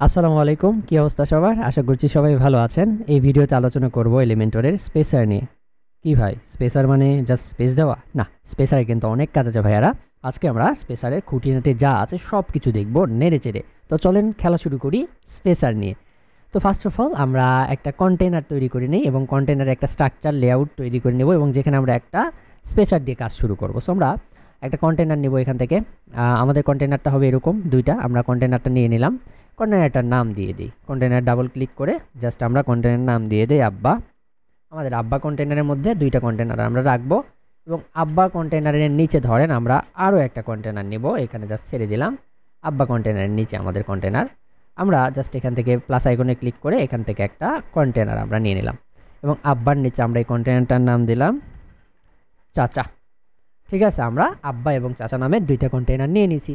আসসালামু আলাইকুম, কি অবস্থা সবার? আশা করছি সবাই ভালো আছেন। এই ভিডিওতে আলোচনা করব এলিমেন্টরের স্পেসার নিয়ে। কি ভাই, স্পেসার মানে জাস্ট স্পেস দেওয়া না? স্পেসারে কিন্তু অনেক কাজ আছে ভাইয়ারা। আজকে আমরা স্পেসারের খুঁটিনাটি যা আছে সব কিছু দেখবো নেড়ে চেড়ে। তো চলেন খেলা শুরু করি স্পেসার নিয়ে। তো ফার্স্ট অফ অল আমরা একটা কন্টেনার তৈরি করে নিই এবং কন্টেনারে একটা স্ট্রাকচার লেআউট তৈরি করে নেব এবং যেখানে আমরা একটা স্পেসার দিয়ে কাজ শুরু করব। সো আমরা একটা কন্টেনার নেব এখান থেকে। আমাদের কন্টেনারটা হবে এরকম দুইটা। আমরা কন্টেনারটা নিয়ে নিলাম, কন্টেনারটার নাম দিয়ে দিই। কন্টেনার ডাবল ক্লিক করে জাস্ট আমরা কন্টেনার নাম দিয়ে দিই আব্বা। আমাদের আব্বা কন্টেনারের মধ্যে দুইটা কন্টেনার আমরা রাখবো এবং আব্বা কন্টেনারের নিচে ধরেন আমরা আরও একটা কন্টেনার নিব। এখানে জাস্ট ছেড়ে দিলাম আব্বা কন্টেনারের নিচে আমাদের কন্টেনার। আমরা জাস্ট এখান থেকে প্লাস আইকনে ক্লিক করে এখান থেকে একটা কন্টেনার আমরা নিয়ে নিলাম এবং আব্বার নিচে আমরা এই কন্টেনারটার নাম দিলাম চাচা। ঠিক আছে, আমরা আব্বা এবং চাচা নামে দুইটা কন্টেনার নিয়ে নিয়েছি।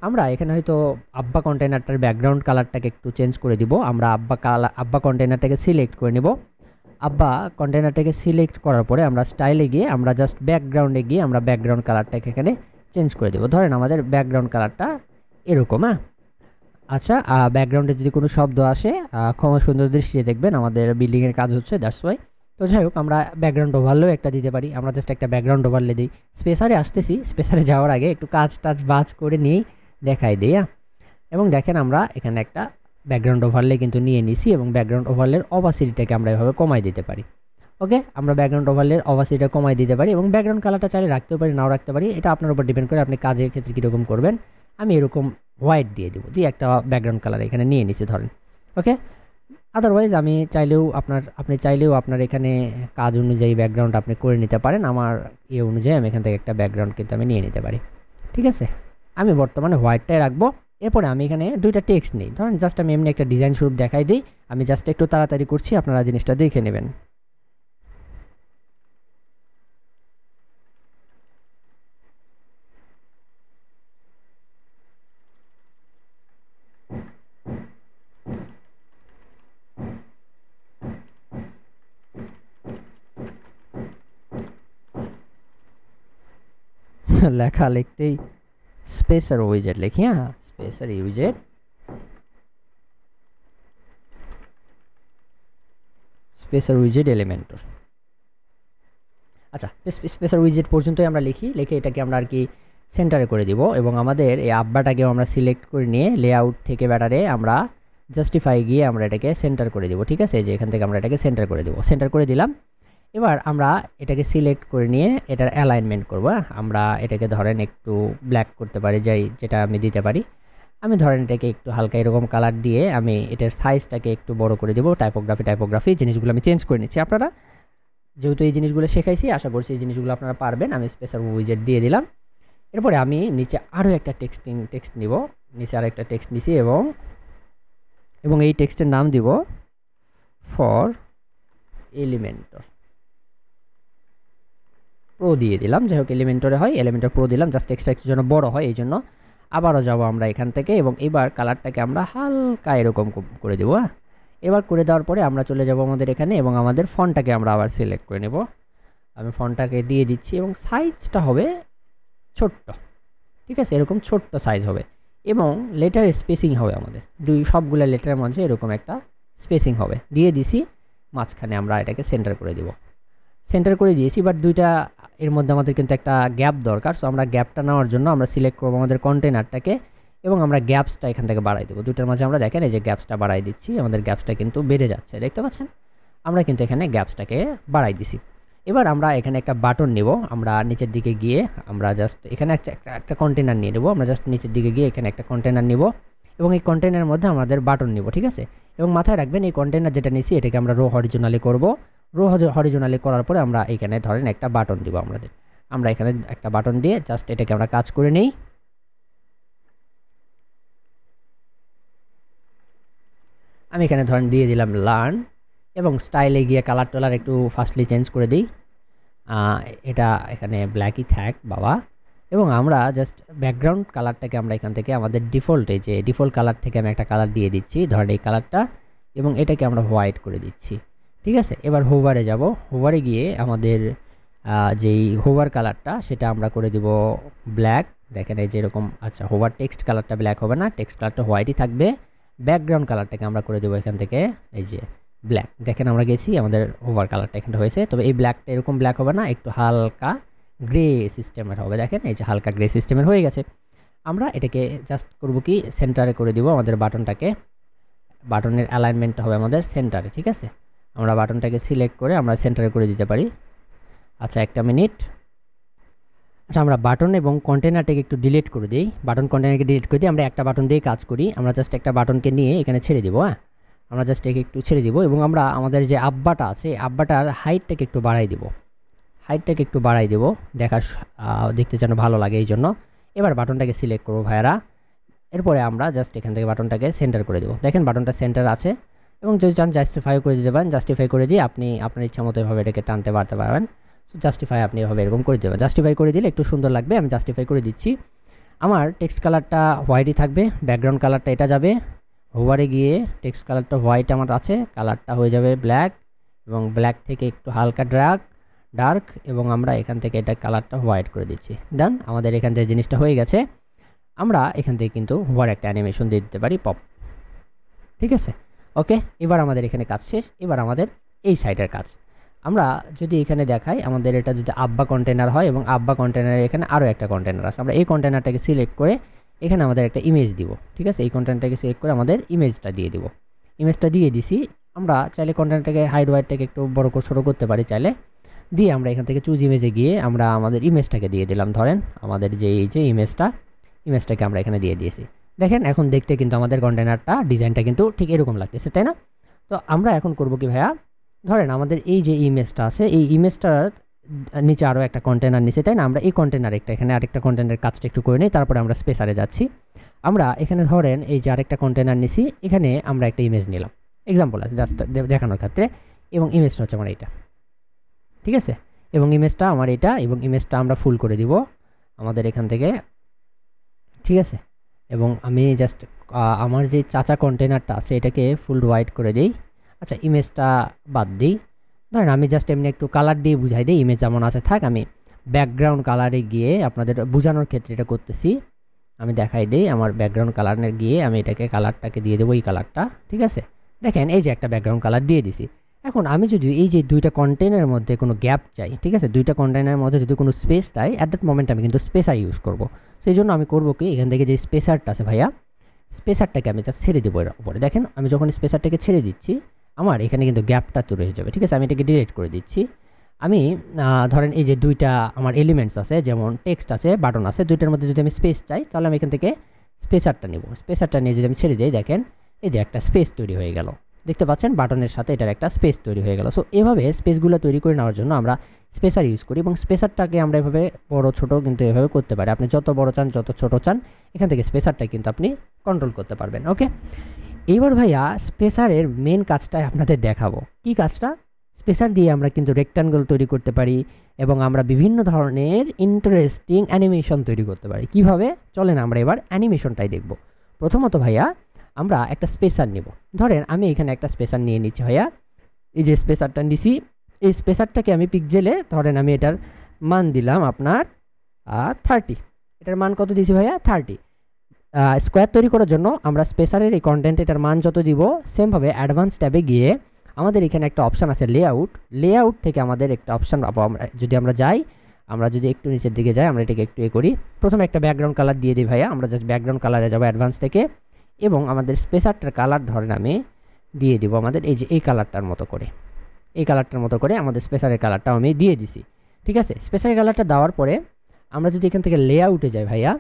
আমরা এখানে হয়তো আব্বা কন্টেনারটার ব্যাকগ্রাউন্ড কালারটাকে একটু চেঞ্জ করে দিব। আমরা আব্বা কন্টেনারটাকে সিলেক্ট করে নিব। আব্বা কন্টেনারটাকে সিলেক্ট করার পরে আমরা স্টাইলে গিয়ে আমরা জাস্ট ব্যাকগ্রাউন্ডে গিয়ে আমরা ব্যাকগ্রাউন্ড কালারটাকে এখানে চেঞ্জ করে দেবো। ধরেন আমাদের ব্যাকগ্রাউন্ড কালারটা এরকম। আচ্ছা, ব্যাকগ্রাউন্ডে যদি কোনো শব্দ আসে ক্ষমা সুন্দর দৃষ্টিতে দেখবেন, আমাদের বিল্ডিংয়ের কাজ হচ্ছে, দ্যাটস ওয়াই। তো যাই হোক, আমরা ব্যাকগ্রাউন্ড ওভারলেও একটা দিতে পারি। আমরা জাস্ট একটা ব্যাকগ্রাউন্ড ওভারলে দিই। স্পেসারে আসতেছি, স্পেসারে যাওয়ার আগে একটু কাজ টাজ বাজ করে নিয়েই দেখাই দিই। এবং দেখেন আমরা এখানে একটা ব্যাকগ্রাউন্ড ওভারলে কিন্তু নিয়ে নিছি এবং ব্যাকগ্রাউন্ড ওভারলের অপাসিটিটাকে আমরা এভাবে কমাই দিতে পারি। ওকে, আমরা ব্যাকগ্রাউন্ড ওভারলের অপাসিটিটা কমাই দিতে পারি এবং ব্যাকগ্রাউন্ড কালারটা চাইলে রাখতেও পারি, নাও রাখতে পারি। এটা আপনার উপর ডিপেন্ড করে আপনি কাজের ক্ষেত্রে কীরকম করবেন। আমি এরকম হোয়াইট দিয়ে দেবো, দিয়ে একটা ব্যাকগ্রাউন্ড কালার এখানে নিয়ে নিছি ধরেন। ওকে, আদারওয়াইজ আপনি চাইলেও আপনার এখানে কাজ অনুযায়ী ব্যাকগ্রাউন্ড আপনি করে নিতে পারেন। আমার অনুযায়ী আমি এখান থেকে একটা ব্যাকগ্রাউন্ড কিন্তু আমি নিয়ে নিতে পারি। ঠিক আছে, আমি বর্তমানে হোয়াইটটাই রাখবো। এরপরে আমি এখানে দুইটা টেক্সট নিই। ধরেন জাস্ট আমি এমনি একটা ডিজাইন স্বরূপ দেখাই দিই। আমি জাস্ট একটু তাড়াতাড়ি করছি, আপনারা জিনিসটা দেখে নেবেন। লেখা লিখতেই স্পেসার উইজেট লিখি। হ্যাঁ, স্পেসার উইজেট, স্পেসার উইজেট এলিমেন্টর। আচ্ছা, স্পেসার উইজেট পর্যন্তই আমরা লিখে এটাকে আমরা আর কি সেন্টারে করে দিব এবং আমাদের এই আব্বাটাকেও আমরা সিলেক্ট করে নিয়ে লেআউট থেকে ব্যাটারে আমরা জাস্টিফাই গিয়ে আমরা এটাকে সেন্টার করে দেবো। ঠিক আছে, যে এখান থেকে আমরা এটাকে সেন্টার করে দেবো। সেন্টার করে দিলাম। এবার আমরা এটাকে সিলেক্ট করে নিয়ে এটার অ্যালাইনমেন্ট করব। আমরা এটাকে ধরেন একটু ব্ল্যাক করতে পারি, যেটা আমি দিতে পারি। আমি ধরেন এটাকে একটু হালকা এরকম কালার দিয়ে আমি এটার সাইজটাকে একটু বড় করে দেবো। টাইপোগ্রাফি জিনিসগুলো আমি চেঞ্জ করে নিচ্ছি। আপনারা যেহেতু এই জিনিসগুলো শেখাইছি, আশা করছি এই জিনিসগুলো আপনারা পারবেন। আমি স্পেসার উইজেট দিয়ে দিলাম। এরপরে আমি নিচে আরও একটা টেক্সট নিব। নিচে আরও একটা টেক্সট নিছি এবং এই টেক্সটের নাম দিব ফর এলিমেন্টর প্রো দিয়ে দিলাম। যাই হোক, এলিমেন্টরে হয়, এলিমেন্টর প্রো দিলাম। জাস্ট টেক্সটটা একটু যেন বড় হয়, এই জন্য আবারও যাব আমরা এখান থেকে এবং এবার কালারটাকে আমরা হালকা এরকম করে দেবো। এবার করে দেওয়ার পরে আমরা চলে যাব আমাদের এখানে এবং আমাদের ফন্টটাকে আমরা আবার সিলেক্ট করে নেব। আমি ফন্টটাকে দিয়ে দিচ্ছি এবং সাইজটা হবে ছোট্ট। ঠিক আছে, এরকম ছোট্ট সাইজ হবে এবং লেটারের স্পেসিং হবে আমাদের সবগুলো লেটারের মাঝে এরকম একটা স্পেসিং হবে। দিয়ে দিছি, মাঝখানে আমরা এটাকে সেন্টার করে দিব। সেন্টার করে দিয়েছি, বাট দুইটা এর মধ্যে আমাদের কিন্তু একটা গ্যাপ দরকার। সো আমরা গ্যাপটা নেওয়ার জন্য আমরা সিলেক্ট করবো আমাদের কন্টেনারটাকে এবং আমরা গ্যাপসটা এখান থেকে বাড়াই দেবো। দুইটার মাঝে আমরা দেখেন এই যে গ্যাপসটা বাড়াই দিচ্ছি, আমাদের গ্যাপসটা কিন্তু বেড়ে যাচ্ছে, দেখতে পাচ্ছেন? আমরা কিন্তু এখানে গ্যাপসটাকে বাড়াই দিছি। এবার আমরা এখানে একটা বাটন নেব। আমরা নিচের দিকে গিয়ে আমরা জাস্ট এখানে একটা কন্টেনার নিয়ে নেব। আমরা জাস্ট নিচের দিকে গিয়ে এখানে একটা কন্টেনার নিব এবং এই কন্টেনারের মধ্যে আমাদের বাটন নিব। ঠিক আছে, এবং মাথায় রাখবেন এই কন্টেনার যেটা নিয়েছি এটাকে আমরা রো হরিজোনালি করব। রো হরিজোনালি করার পরে আমরা এখানে ধরেন একটা বাটন দিব। আমরা এখানে একটা বাটন দিয়ে জাস্ট এটাকে আমরা কাজ করে নিই। আমি এখানে ধরেন দিয়ে দিলাম লার্ন এবং স্টাইলে গিয়ে কালার টালার একটু ফার্স্টলি চেঞ্জ করে দিই। এটা এখানে ব্ল্যাকই থাক বাবা। এবং আমরা জাস্ট ব্যাকগ্রাউন্ড কালারটাকে আমরা এখান থেকে আমাদের ডিফল্ট কালার থেকে আমি একটা কালার দিয়ে দিচ্ছি, ধরেন এই কালারটা, এবং এটাকে আমরা হোয়াইট করে দিচ্ছি। ঠিক আছে, এবার হোভারে যাব। হোভারে গিয়ে আমাদের যেই হোভার কালারটা সেটা আমরা করে দিব ব্ল্যাক। দেখেন এই যে এরকম। আচ্ছা, হোভার টেক্সট কালারটা ব্ল্যাক হবে না, টেক্সট কালারটা হোয়াইটই থাকবে। ব্যাকগ্রাউন্ড কালারটাকে আমরা করে দেবো এখান থেকে এই যে ব্ল্যাক। দেখেন আমরা গেছি, আমাদের ওভার কালারটা এখানটা হয়েছে। তবে এই ব্ল্যাকটা এরকম ব্ল্যাক হবে না, একটু হালকা গ্রে সিস্টেমের হবে। দেখেন এই যে হালকা গ্রে সিস্টেমের হয়ে গেছে। আমরা এটাকে জাস্ট করব কি সেন্টারে করে দিব আমাদের বাটনটাকে। বাটনের অ্যালাইনমেন্টটা হবে আমাদের সেন্টারে, ঠিক আছে। আমরা বাটনটাকে সিলেক্ট করে আমরা সেন্টারে করে দিতে পারি। আচ্ছা একটা মিনিট। আচ্ছা আমরা বাটন এবং কন্টেনারটাকে একটু ডিলিট করে দিই। বাটন কন্টেনারকে ডিলিট করে দিই। আমরা একটা বাটন দিয়ে কাজ করি। আমরা জাস্ট একটা বাটনকে নিয়ে এখানে ছেড়ে দিব। হ্যাঁ, আমরা জাস্ট একে একটু ছেড়ে দিব এবং আমরা আমাদের যে আব্বাটা আছে আব্বাটার হাইটটাকে একটু বাড়াই দিব। হাইটটাকে একটু বাড়াই দেব, দেখতে যেন ভালো লাগে এই জন্য। এবার বাটনটাকে সিলেক্ট করবো ভাইয়ারা। এরপরে আমরা জাস্ট এখান থেকে বাটনটাকে সেন্টার করে দেবো। দেখেন বাটনটা সেন্টার আছে এবং যদি চান জাস্টিফাই করে দিতে পারেন। জাস্টিফাই করে দিয়ে আপনি আপনার ইচ্ছা মতো এভাবে এটাকে টানতে বাড়তে পারবেন। সো জাস্টিফাই আপনি এভাবে এরকম করে দেবেন। জাস্টিফাই করে দিলে একটু সুন্দর লাগবে। আমি জাস্টিফাই করে দিচ্ছি। আমার টেক্সট কালারটা হোয়াইটই থাকবে, ব্যাকগ্রাউন্ড কালারটা এটা যাবে। হোভারে গিয়ে টেক্সট কালারটা হোয়াইট আমার আছে, কালারটা হয়ে যাবে ব্ল্যাক এবং ব্ল্যাক থেকে একটু হালকা ডার্ক এবং আমরা এখান থেকে এটা কালারটা হোয়াইট করে দিচ্ছি। ডান, আমাদের এখান থেকে জিনিসটা হয়ে গেছে। আমরা এখান থেকে কিন্তু হোভার একটা অ্যানিমেশন দিয়ে দিতে পারি, পপ। ঠিক আছে, ওকে। এবার আমাদের এখানে কাজ শেষ। এবার আমাদের এই সাইডের কাজ আমরা যদি এখানে দেখাই, আমাদের এটা যদি আব্বা কন্টেনার হয় এবং আব্বা কন্টেনারের এখানে আরও একটা কন্টেনার আছে। আমরা এই কন্টেনারটাকে সিলেক্ট করে এখানে আমাদের একটা ইমেজ দিব। ঠিক আছে, এই কন্টেনারটাকে সিলেক্ট করে আমাদের ইমেজটা দিয়ে দিব। ইমেজটা দিয়ে দিছি। আমরা চাইলে কন্টেনারটাকে হাইড ওয়াইডটাকে একটু বড় করে ছোটো করতে পারি চাইলে। দিয়ে আমরা এখান থেকে চুজ ইমেজে গিয়ে আমরা আমাদের ইমেজটাকে দিয়ে দিলাম। ধরেন আমাদের যে এই যে ইমেজটাকে আমরা এখানে দিয়ে দিয়েছি। দেখেন এখন দেখতে কিন্তু আমাদের কন্টেনারটা ডিজাইনটা কিন্তু ঠিক এরকম লাগতেছে, তাই না? তো আমরা এখন করব কি ভাইয়া, ধরেন আমাদের এই যে ইমেজটা আছে এই ইমেজটার নিচে আরও একটা কন্টেনার নিচে, তাই না? আমরা এই কন্টেনার এখানে আরেকটা কন্টেনারের কাজটা একটু করে নিই, তারপরে আমরা স্পেসারে যাচ্ছি। আমরা এখানে ধরেন এই যে আরেকটা কন্টেনার নিছি, এখানে আমরা একটা ইমেজ নিলাম, এক্সাম্পল আছে জাস্ট দেখানোর ক্ষেত্রে। এবং ইমেজটা হচ্ছে আমার এইটা, ঠিক আছে। এবং ইমেজটা আমার এটা, এবং ইমেজটা আমরা ফুল করে দিব আমাদের এখান থেকে, ঠিক আছে। এবং আমি জাস্ট আমার যে চাচা কন্টেনারটা আছে এটাকে ফুল হোয়াইট করে দিই। আচ্ছা ইমেজটা বাদ দিই। ধরেন আমি জাস্ট এমনি একটু কালার দিয়ে বুঝাই দিই, ইমেজ যেমন আছে থাক। আমি ব্যাকগ্রাউন্ড কালারে গিয়ে আপনাদের বোঝানোর ক্ষেত্রে এটা করতেছি। আমি দেখাই দিই আমার ব্যাকগ্রাউন্ড কালারে গিয়ে আমি এটাকে কালারটাকে দিয়ে দেবো, এই কালারটা, ঠিক আছে। দেখেন এই যে একটা ব্যাকগ্রাউন্ড কালার দিয়ে দিছি। এখন আমি যদি এই যে দুইটা কন্টেনারের মধ্যে কোনো গ্যাপ চাই, ঠিক আছে, দুইটা কন্টেনারের মধ্যে যদি কোনো স্পেস চাই, অ্যাট দ্যাট মোমেন্ট আমি কিন্তু স্পেসার ইউজ করব। সেই জন্য আমি করবো কি, এখান থেকে যে স্পেসারটা আছে ভাইয়া, স্পেসারটাকে আমি জাস্ট ছেড়ে দেবো এর উপরে। দেখেন আমি যখন স্পেসারটাকে ছেড়ে দিচ্ছি আমার এখানে কিন্তু গ্যাপটা তৈরি হয়ে যাবে, ঠিক আছে। আমি এটাকে ডিলিট করে দিচ্ছি। আমি ধরেন এই যে দুইটা আমার এলিমেন্টস আছে, যেমন টেক্সট আছে, বাটন আছে, দুইটার মধ্যে যদি আমি স্পেস চাই তাহলে আমি এখান থেকে স্পেসারটা নেব। স্পেসারটা নিয়ে যদি আমি ছেড়ে দিই, দেখেন এই যে একটা স্পেস তৈরি হয়ে গেল, দেখতে পাচ্ছেন বাটনের সাথে এটার একটা স্পেস তৈরি হয়ে গেল। সো এভাবে স্পেসগুলো তৈরি করে নেওয়ার জন্য আমরা স্পেসার ইউজ করি, এবং স্পেসারটাকে আমরা এভাবে বড় ছোট কিন্তু এভাবে করতে পারি। আপনি যত বড় চান যত ছোট চান এখান থেকে স্পেসারটা কিন্তু আপনি কন্ট্রোল করতে পারবেন। ওকে, এইবার ভাইয়া স্পেসারের মেন কাজটাই আপনাদের দেখাবো। কি কাজটা? স্পেসার দিয়ে আমরা কিন্তু রেক্ট্যাঙ্গল তৈরি করতে পারি এবং আমরা বিভিন্ন ধরনের ইন্টারেস্টিং অ্যানিমেশন তৈরি করতে পারি। কিভাবে? চলেন আমরা এবার অ্যানিমেশনটাই দেখব। প্রথমত ভাইয়া আমরা একটা স্পেসার নেব। ধরেন আমি এখানে একটা স্পেসার নিয়ে নিচ্ছি ভাইয়া, এই যে স্পেসারটা নিছি, এই স্পেসারটাকে আমি পিক্সেলে ধরেন আমি এটার মান দিলাম আপনার 30। এটার মান কত দিয়েছি ভাইয়া? 30। স্কোয়ার তৈরি করার জন্য আমরা স্পেসারের এই কন্টেন্ট এটার মান যত দিব, সেমভাবে অ্যাডভান্স ট্যাবে গিয়ে আমাদের এখানে একটা অপশান আছে লেআউট থেকে আমাদের একটা অপশান পাবো। যদি আমরা যাই, আমরা যদি একটু নিচের দিকে যাই, আমরা এটাকে একটু করি। প্রথমে একটা ব্যাকগ্রাউন্ড কালার দিয়ে দিই ভাইয়া, আমরা জাস্ট ব্যাকগ্রাউন্ড কালারে যাবো অ্যাডভান্স থেকে, এবং আমাদের স্পেসারটার কালার ধরেন আমি দিয়ে দিব আমাদের এই যে এই কালারটার মতো করে, এই কালারটার মতো করে আমাদের স্পেসারের কালারটাও আমি দিয়ে দিছি, ঠিক আছে। স্পেসারের কালারটা দেওয়ার পরে আমরা যদি এখান থেকে লেআউটে যাই ভাইয়া,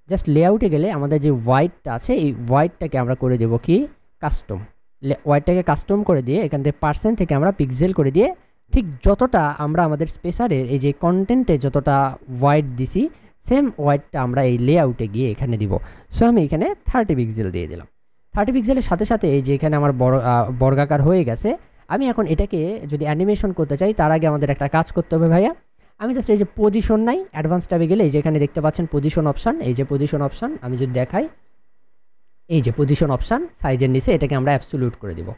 জাস্ট লেআউটে গেলে আমাদের যে হোয়াইটটা আছে এই হোয়াইটটাকে আমরা করে দেবো কি কাস্টম। হোয়াইটটাকে কাস্টম করে দিয়ে এখান থেকে পার্সেন্ট থেকে আমরা পিক্সেল করে দিয়ে ঠিক যতটা আমরা আমাদের স্পেসারের এই যে কন্টেন্টে যতটা হোয়াইট দিছি সেম হোয়াইটটা আমরা এই লেআউটে গিয়ে এখানে দিব। সো আমি এখানে 30 পিক্সেল দিয়ে দিলাম। 30 পিক্সেলের সাথে সাথে এই যে এখানে আমার বর্গাকার হয়ে গেছে। আমি এখন এটাকে যদি অ্যানিমেশন করতে চাই তার আগে আমাদের একটা কাজ করতে হবে ভাইয়া। আমি জাস্ট এই যে পজিশন নাই, অ্যাডভান্স ট্যাবে গেলে এই যে এখানে দেখতে পাচ্ছেন পজিশন অপশান, এই যে পজিশন অপশান আমি যদি দেখাই, এই যে পজিশন অপশান সাইজের নিচে এটাকে আমরা অ্যাবসোলিউট করে দিব।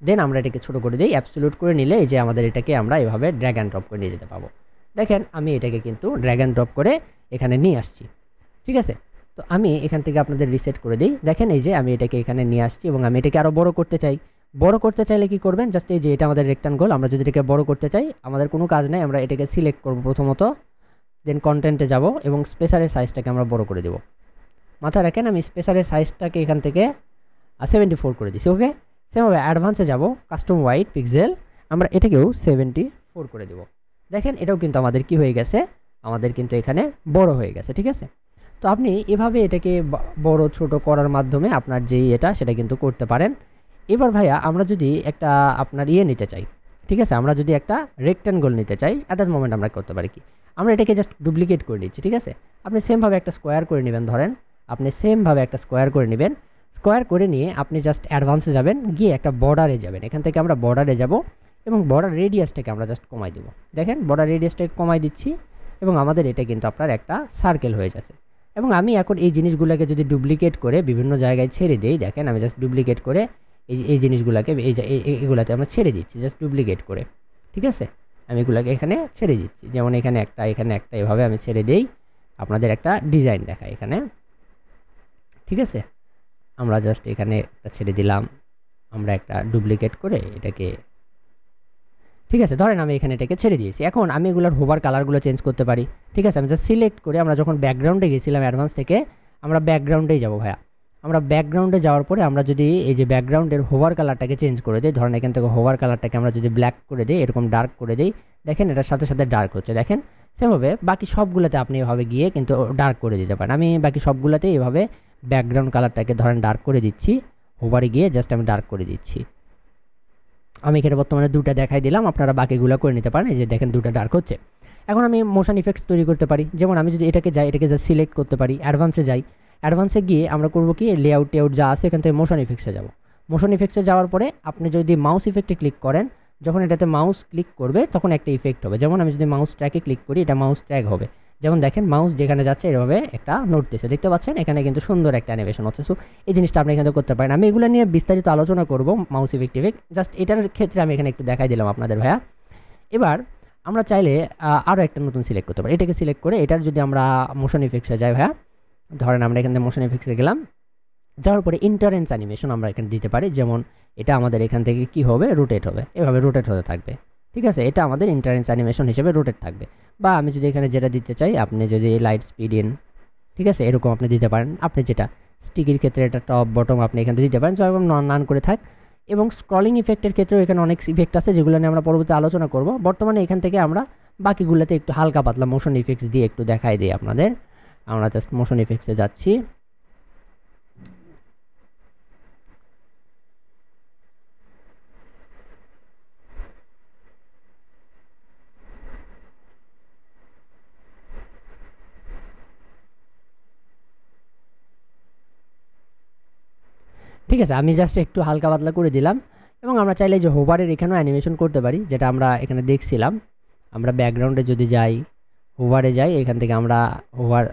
দেন আমরা এটাকে ছোটো করে দিই। অ্যাবসোলিউট করে নিলে এই যে আমাদের এটাকে আমরা এভাবে ড্র্যাগ অ্যান্ড ড্রপ করে নিয়ে যেতে পাবো। দেখেন আমি এটাকে কিন্তু ড্র্যাগ অ্যান্ড ড্রপ করে এখানে নিয়ে আসছি, ঠিক আছে। তো আমি এখান থেকে আপনাদের রিসেট করে দিই। দেখেন এই যে আমি এটাকে এখানে নিয়ে আসছি এবং আমি এটাকে আরও বড় করতে চাই। বড় করতে চাইলে কি করবেন, জাস্ট এই যে এটা আমাদের রেক্টাঙ্গল, আমরা যদি এটাকে বড় করতে চাই আমাদের কোনো কাজ নেই, আমরা এটাকে সিলেক্ট করব প্রথমত, দেন কন্টেন্টে যাব এবং স্পেসারের সাইজটাকে আমরা বড় করে দেব। মাথায় রাখেন আমি স্পেসারের সাইজটাকে এখান থেকে 74 করে দিচ্ছি। ওকে, সেভাবে অ্যাডভান্সে যাব, কাস্টম হোয়াইট পিক্সেল, আমরা এটাকেও 74 করে দেব। দেখেন এটাও কিন্তু আমাদের কি হয়ে গেছে, আমাদের কিন্তু এখানে বড় হয়ে গেছে। ঠিক আছে, তো আপনি এভাবে এটাকে বড় ছোট করার মাধ্যমে আপনার যেই এটা সেটা কিন্তু করতে পারেন। এবার ভাইয়া আমরা যদি একটা আপনার নিতে চাই, ঠিক আছে, আমরা যদি একটা রেক্ট্যাঙ্গল নিতে চাই, অ্যাট দ্যাট মোমেন্ট আমরা করতে পারি কি, আমরা এটাকে জাস্ট ডুপ্লিকেট করে দিচ্ছি। ঠিক আছে, আপনি সেমভাবে একটা স্কোয়ার করে নেবেন, ধরেন আপনি সেমভাবে একটা স্কোয়ার করে নেবেন। স্কোয়ার করে নিয়ে আপনি জাস্ট অ্যাডভান্সে যাবেন, গিয়ে একটা বর্ডারে যাবেন, এখান থেকে আমরা বর্ডারে যাব এবং বর্ডার রেডিয়াসটাকে আমরা জাস্ট কমাই দেবো। দেখেন বর্ডার রেডিয়াসটাকে কমাই দিচ্ছি এবং আমাদের এটা কিন্তু আপনার একটা সার্কেল হয়ে যাচ্ছে। এবং আমি এখন এই জিনিসগুলোকে যদি ডুপ্লিকেট করে বিভিন্ন জায়গায় ছেড়ে দিই, দেখেন আমি জাস্ট ডুপ্লিকেট করে এই জিনিসগুলোকে এগুলাতে আমরা ছেড়ে দিচ্ছি, জাস্ট ডুপ্লিকেট করে। ঠিক আছে, আমি এগুলোকে এখানে ছেড়ে দিচ্ছি, যেমন এখানে একটা এভাবে আমি ছেড়ে দিই, আপনাদের একটা ডিজাইন দেখায় এখানে। ঠিক আছে, আমরা জাস্ট এখানে একটা ছেড়ে দিলাম, আমরা একটা ডুপ্লিকেট করে এটাকে, ঠিক আছে, ধরেন আমি এখানে এটাকে ছেড়ে দিয়েছি। এখন আমি এগুলোর হোভার কালারগুলো চেঞ্জ করতে পারি। ঠিক আছে, আমি জাস্ট সিলেক্ট করে, আমরা যখন ব্যাকগ্রাউন্ডে গেছিলাম অ্যাডভান্স থেকে, আমরা ব্যাকগ্রাউন্ডেই যাবো ভাইয়া। আমরা ব্যাকগ্রাউন্ডে যাওয়ার পরে আমরা যদি এই যে ব্যাকগ্রাউন্ডের হোভার কালারটাকে চেঞ্জ করে দিই, ধরেন এখান থেকে হোভার কালারটাকে আমরা যদি ব্ল্যাক করে দিই, এরকম ডার্ক করে দিই, দেখেন এটার সাথে সাথে ডার্ক হচ্ছে। দেখেন সেভাবে বাকি সবগুলোতে আপনি এভাবে গিয়ে কিন্তু ডার্ক করে দিতে পারেন। আমি বাকি সবগুলোতে এভাবে ব্যাকগ্রাউন্ড কালারটাকে ধরেন ডার্ক করে দিচ্ছি, হোভারে গিয়ে জাস্ট আমি ডার্ক করে দিচ্ছি। আমি এখানে বর্তমানে দুটো দেখাই দিলাম, আপনারা বাকিগুলো করে নিতে পারেন। এই যে দেখেন দুটো ডার্ক হচ্ছে। এখন আমি মোশন ইফেক্টস তৈরি করতে পারি, যেমন আমি যদি এটাকে যাই, এটাকে জাস্ট সিলেক্ট করতে পারি, অ্যাডভান্সে যাই, অ্যাডভান্সে গিয়ে আমরা করবো কি, লেআউট যা আছে এখান থেকে মোশন ইফেক্টসে যাব। মোশন ইফেক্টসে যাওয়ার পরে আপনি যদি মাউস ইফেক্টে ক্লিক করেন, যখন এটাতে মাউস ক্লিক করবে তখন একটা ইফেক্ট হবে। যেমন আমি যদি মাউস ট্র্যাকে ক্লিক করি, এটা মাউস ট্র্যাক হবে। যেমন দেখেন মাউস যেখানে যাচ্ছে এভাবে একটা নড়তেছে, দেখতে পাচ্ছেন এখানে কিন্তু সুন্দর একটা অ্যানিমেশন হচ্ছে। সো এই জিনিসটা আপনি এখানে করতে পারেন। আমি এগুলো নিয়ে বিস্তারিত আলোচনা করব, মাউস ইফেক্ট জাস্ট এটার ক্ষেত্রে আমি এখানে একটু দেখাই দিলাম আপনাদের ভাইয়া। এবার আমরা চাইলে আরও একটা নতুন সিলেক্ট করতে পারি, এটাকে সিলেক্ট করে এটার যদি আমরা মোশন ইফেক্টসে যাই ভাইয়া, ধরেন আমরা এখান থেকে মোশন ইফেক্টসে গেলাম, যাওয়ার পরে ইন্টারেন্স অ্যানিমেশন আমরা এখানে দিতে পারি। যেমন এটা আমাদের এখান থেকে কি হবে, রোটেট হবে, এভাবে রোটেট হতে থাকবে। ঠিক আছে, এটা আমাদের ইন্টারেন্স অ্যানিমেশন হিসেবে রোটেট থাকবে। বা আমি যদি এখানে যেটা দিতে চাই, আপনি যদি লাইট স্পিড ইন, ঠিক আছে, এরকম আপনি দিতে পারেন। আপনি যেটা স্টিকের ক্ষেত্রে এটা টপ বটম আপনি এখান থেকে দিতে পারেন, তো এবং নান করে থাক। এবং স্ক্রলিং ইফেক্টের ক্ষেত্রেও এখানে অনেক ইফেক্ট আছে, যেগুলো নিয়ে আমরা পরবর্তী আলোচনা করব। বর্তমানে এখান থেকে আমরা বাকিগুলোতে একটু হালকা পাতলা মোশন ইফেক্টস দিয়ে একটু দেখাই দিই আপনাদের। আমরা জাস্ট মোশন ইফেক্টসে যাচ্ছি, ঠিক আছে, আমি জাস্ট একটু হালকা পাতলা করে দিলাম। এবং আমরা চাইলে যে হোভারের এখানেও অ্যানিমেশন করতে পারি, যেটা আমরা এখানে দেখছিলাম। আমরা ব্যাকগ্রাউন্ডে যদি যাই, হোভারে যাই, এখান থেকে আমরা হোভার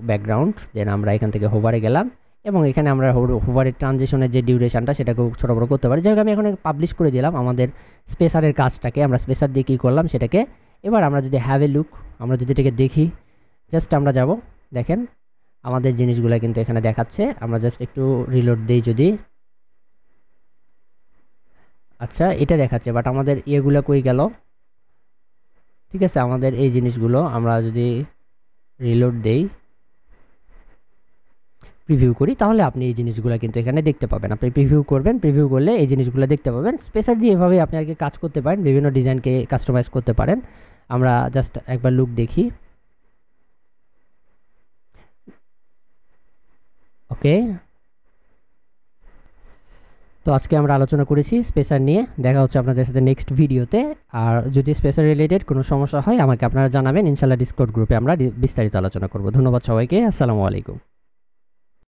ব্যাকগ্রাউন্ড, দেন আমরা এখান থেকে হোভারে গেলাম এবং এখানে আমরা হোভারের ট্রানজিশনের যে ডিউরেশনটা সেটাকে ছোটো বড়ো করতে পারি। যাই হোক আমি এখন পাবলিশ করে দিলাম আমাদের স্পেসারের কাজটাকে। আমরা স্পেসার দিয়ে কী করলাম সেটাকে। এবার আমরা যদি হ্যাভ এ লুক, আমরা যদি এটাকে দেখি, জাস্ট আমরা যাব, দেখেন আমাদের জিনিসগুলো কিন্তু এখানে দেখাচ্ছে। আমরা জাস্ট একটু রিলোড দিই যদি, আচ্ছা এটা দেখাচ্ছে, বাট আমাদের ইয়েগুলো কই গেল। ঠিক আছে, আমাদের এই জিনিসগুলো আমরা যদি রিলোড দেই, প্রিভিউ করি, তাহলে আপনি এই জিনিসগুলো কিন্তু এখানে দেখতে পাবেন। আপনি প্রিভিউ করবেন, প্রিভিউ করলে এই জিনিসগুলো দেখতে পাবেন। স্পেসার দিয়ে এভাবে আপনি আর কি কাজ করতে পারেন, বিভিন্ন ডিজাইনকে কাস্টমাইজ করতে পারেন। আমরা জাস্ট একবার লুক দেখি। ওকে, তো আজকে আমরা আলোচনা করেছি স্পেসার নিয়ে। দেখা হচ্ছে আপনাদের সাথে নেক্সট ভিডিওতে। আর যদি স্পেসার রিলেটেড কোনো সমস্যা হয় আমাকে আপনারা জানাবেন, ইনশাআল্লাহ ডিসকর্ড গ্রুপে আমরা বিস্তারিত আলোচনা করব। ধন্যবাদ সবাইকে, আসসালামু আলাইকুম।